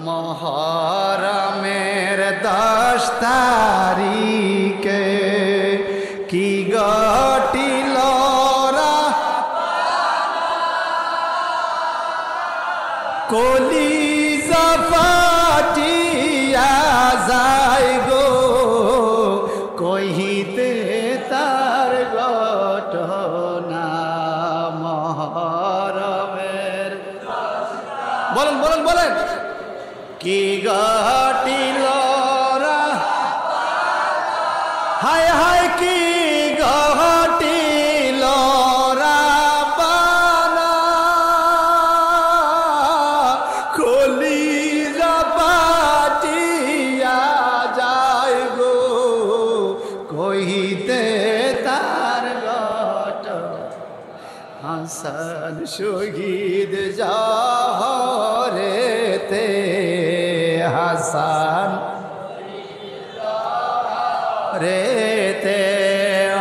মহরমের 10 তারিখে কি ঘটিল কলিজা ফাটিয়া যায় গো কহিতে তার ঘটনা মহরমের বলেন বলেন বলেন কি ঘটিল হায় হায় কি ঘটিল কলিজা পাটিয়া যায় গো কহিতে তার ঘটনা হাসান শহীদ জহরেতে হাসান রেতে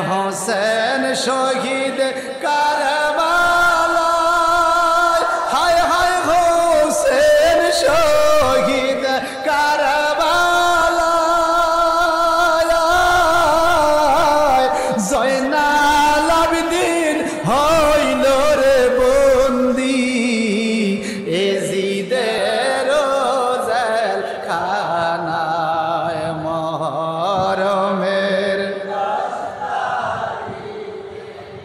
হোসেন শহীদ কারবালায় হায় হায় হোসেন শহীদ কারবালায় জয়নাল আবেদিন হইল রে বন্দি এজিদের জেল খানায় মহরমের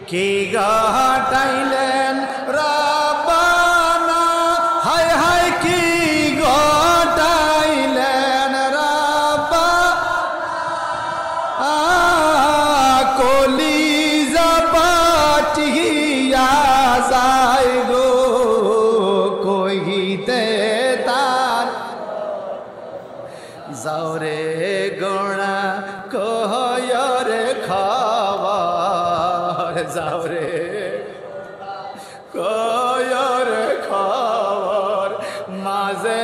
কি ঘটাইলেন রব্বানা হায় হায় কি ঘটাইলেন রব্বানা কলিজা পাটিয়া যায় গো কহিতে তার যাওরে গোড়া কহরে খবর যাওরে কয়র খবর মাঝে